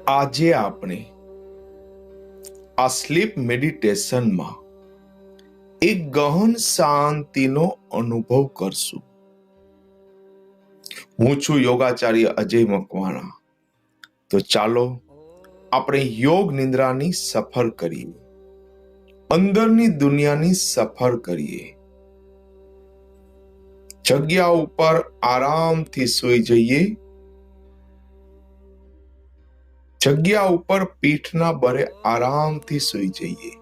આજે આપણે આ સ્લીપ મેડિટેશનમાં એક ગહન શાંતિનો અનુભવ કરશું. હું છું યોગાચાર્ય અજય મકવાણા. તો ચાલો આપણે યોગ નિંદ્રાની સફર કરીએ, અંદરની દુનિયાની સફર કરીએ. જગ્યા ઉપર આરામથી સૂઈ જઈએ. જગ્યા ઉપર પીઠના બરે આરામથી સૂઈ જઈએ.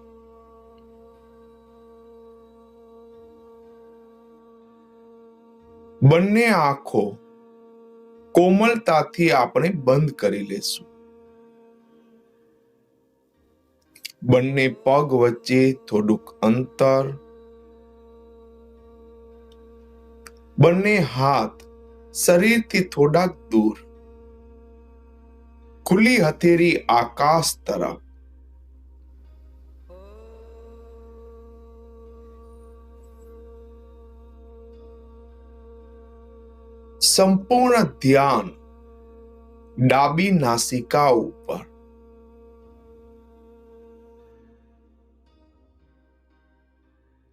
બંને આંખો કોમળતાથી આપણે બંધ કરી લેશું. બંને પગ વચ્ચે થોડુંક અંતર. બંને હાથ શરીરથી થોડાક દૂર. ખુલ્લી હથેળી આકાશ તરફ. સંપૂર્ણ ધ્યાન ડાબી નાસિકા ઉપર.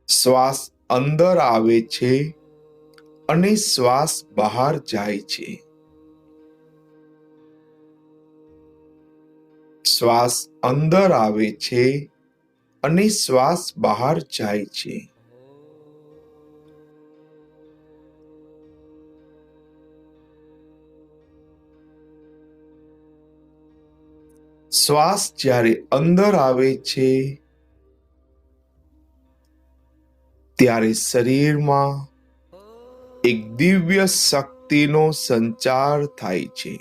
શ્વાસ અંદર આવે છે અને શ્વાસ બહાર જાય છે. શ્વાસ અંદર આવે છે અને શ્વાસ બહાર જાય છે. શ્વાસ જ્યારે અંદર આવે છે ત્યારે શરીરમાં એક દિવ્ય શક્તિનો સંચાર થાય છે.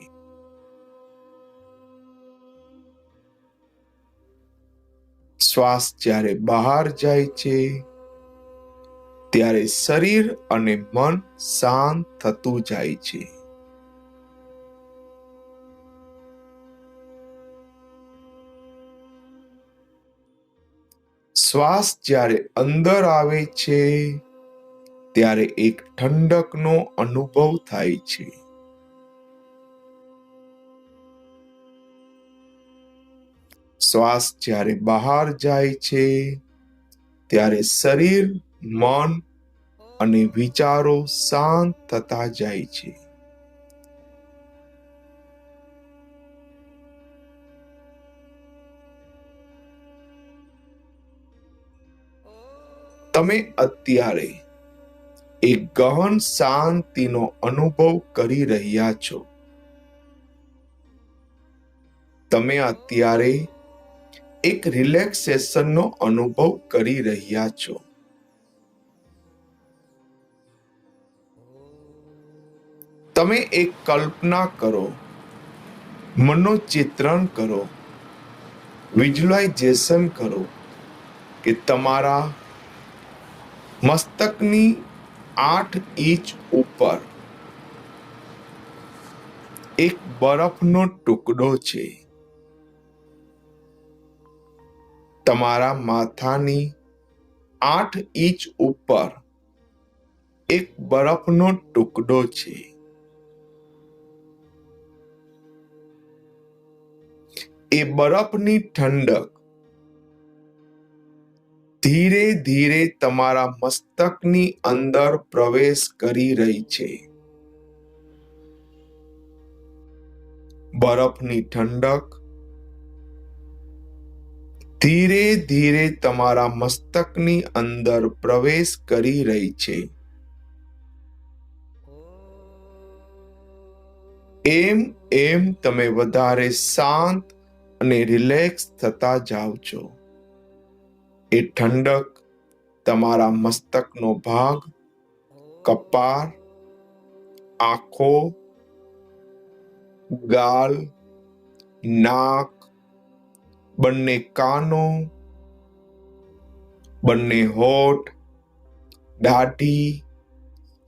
શ્વાસ જ્યારે બહાર જાય છે ત્યારે શરીર અને મન શાંત થતું જાય છે. શ્વાસ જ્યારે અંદર આવે છે ત્યારે એક ઠંડકનો અનુભવ થાય છે. શ્વાસ જ્યારે બહાર જાય છે ત્યારે શરીર, મન અને વિચારો શાંત થતા જાય છે. તમે અત્યારે એક ગહન શાંતિનો અનુભવ કરી રહ્યા છો. તમે અત્યારે એક રિલેક્સેશનનો અનુભવ કરી રહ્યા છો. તમે એક કલ્પના કરો, મનોચિત્રણ કરો, વિઝ્યુલાઇઝેશન કરો કે તમારા મસ્તકની 8 ઇંચ ઉપર એક બરફનો ટુકડો છે. તમારા માથાની 8 ઇંચ ઉપર એક બરફનો ટુકડો છે. એ બરફની ઠંડક ધીરે ધીરે તમારા મસ્તકની અંદર પ્રવેશ કરી રહી છે. બરફની ઠંડક ધીરે ધીરે તમારા મસ્તકની અંદર પ્રવેશ કરી રહી છે. એમ એમ તમે વધારે શાંત અને રિલેક્સ થતા જાઓ છો. એ ઠંડક તમારા મસ્તકનો ભાગ, કપાળ, આંખો, ગાલ, નાક, બંને કાનો, બંને હોઠ, દાઢી,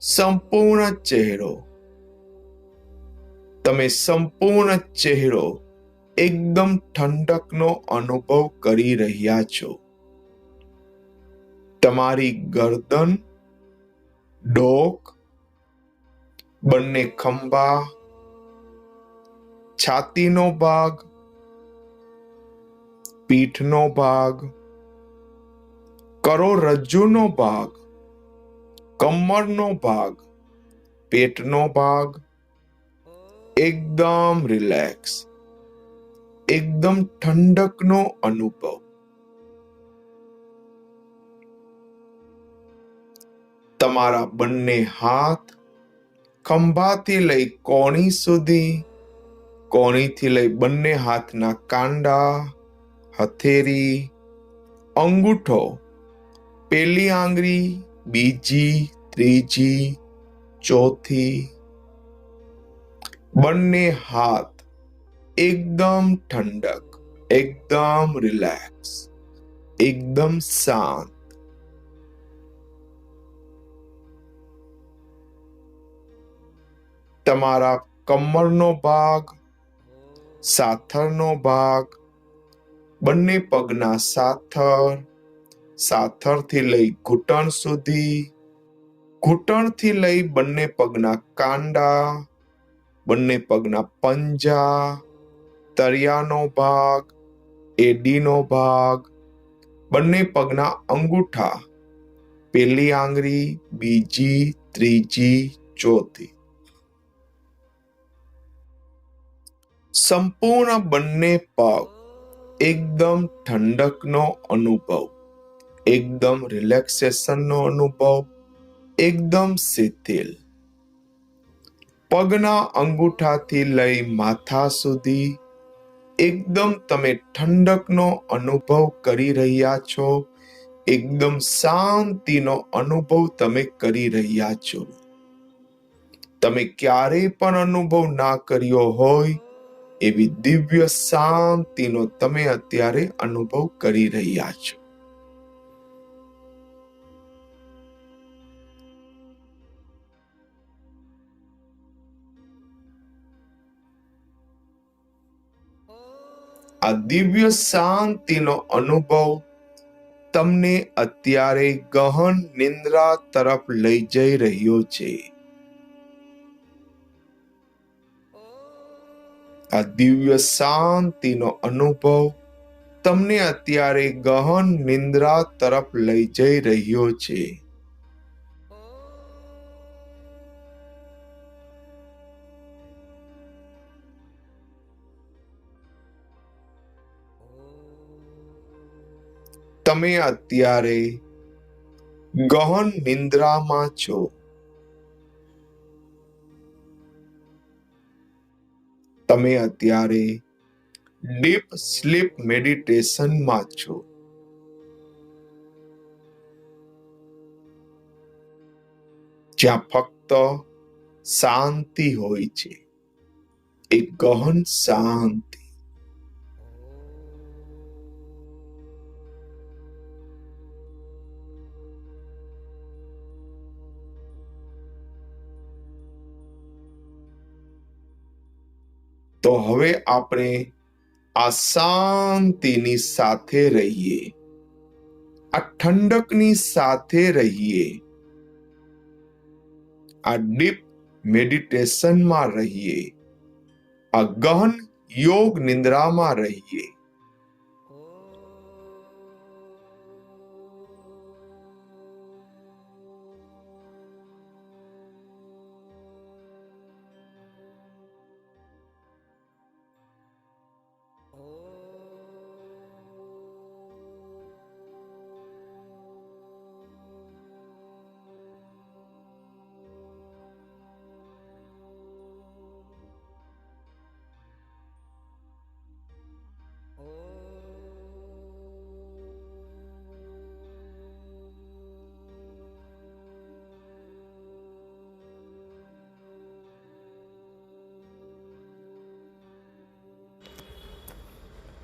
સંપૂર્ણ ચહેરો. તમે સંપૂર્ણ ચહેરો એકદમ ઠંડકનો અનુભવ કરી રહ્યા છો. તમારી ગરદન, ડોક, બંને ખંભા, છાતીનો ભાગ, પીઠનો ભાગ, કરોડરજ્જુનો ભાગ, કમરનો ભાગ, પેટનો ભાગ એકદમ રિલેક્સ, એકદમ ઠંડકનો અનુભવ. તમારા બંને હાથ ખંભાથી લઈ કોણી સુધી, કોણીથી લઈ બંને હાથના કાંડા, હથેળી, અંગૂઠો, પેલી આંગળી, બીજી, ત્રીજી, ચોથી, બંને હાથ એકદમ ઠંડક, એકદમ રિલેક્સ, એકદમ શાંત. તમારા કમરનો ભાગ, સાથળનો ભાગ, બંને પગના સાથળ, સાથળથી લઈ ઘૂંટણ સુધી, ઘૂંટણથી લઈ બંને પગના કાંડા, બંને પગના પંજા, તળિયાનો ભાગ, એડીનો ભાગ, બંને પગના અંગૂઠા, પેલી આંગળી, બીજી, ત્રીજી, ચોથી, સંપૂર્ણ બંને પગ એકદમ ઠંડકનો અનુભવ, એકદમ રિલેક્સેશનનો અનુભવ, એકદમ શિથિલ. પગના અંગૂઠાથી લઈ માથા સુધી એકદમ તમે ઠંડકનો અનુભવ કરી રહ્યા છો, એકદમ શાંતિનો અનુભવ તમે કરી રહ્યા છો. તમે ક્યારેય પણ અનુભવ ના કર્યો હોય એવી દિવ્ય શાંતિનો તમે અત્યારે અનુભવ કરી રહ્યા છો. આ દિવ્ય શાંતિનો અનુભવ તમને અત્યારે ગહન નિંદ્રા તરફ લઈ જઈ રહ્યો છે. આ દિવ્ય શાંતિનો અનુભવ તમને અત્યારે ગહન નિંદ્રા તરફ લઈ જઈ રહ્યો છે. તમે અત્યારે ગહન નિંદ્રામાં છો. તમે અત્યારે ડીપ સ્લીપ મેડિટેશનમાં છો. જ્યાં ફક્ત શાંતિ હોય છે, એક ગહન શાંતિ. તો હવે આપણે આ શાંતિની સાથે રહીએ, આ ઠંડકની સાથે રહીએ, આ ડીપ મેડિટેશનમાં રહીએ, આ ગહન યોગ નિંદ્રામાં રહીએ.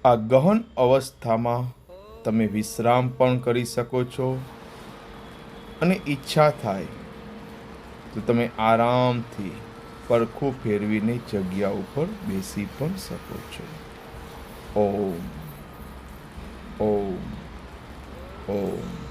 આ ગહન અવસ્થામાં તમે વિશ્રામ પણ કરી શકો છો અને ઈચ્છા થાય તો તમે આરામથી પડખું ફેરવીને જગ્યા ઉપર બેસી પણ શકો છો. ઓમ ઓમ ઓમ.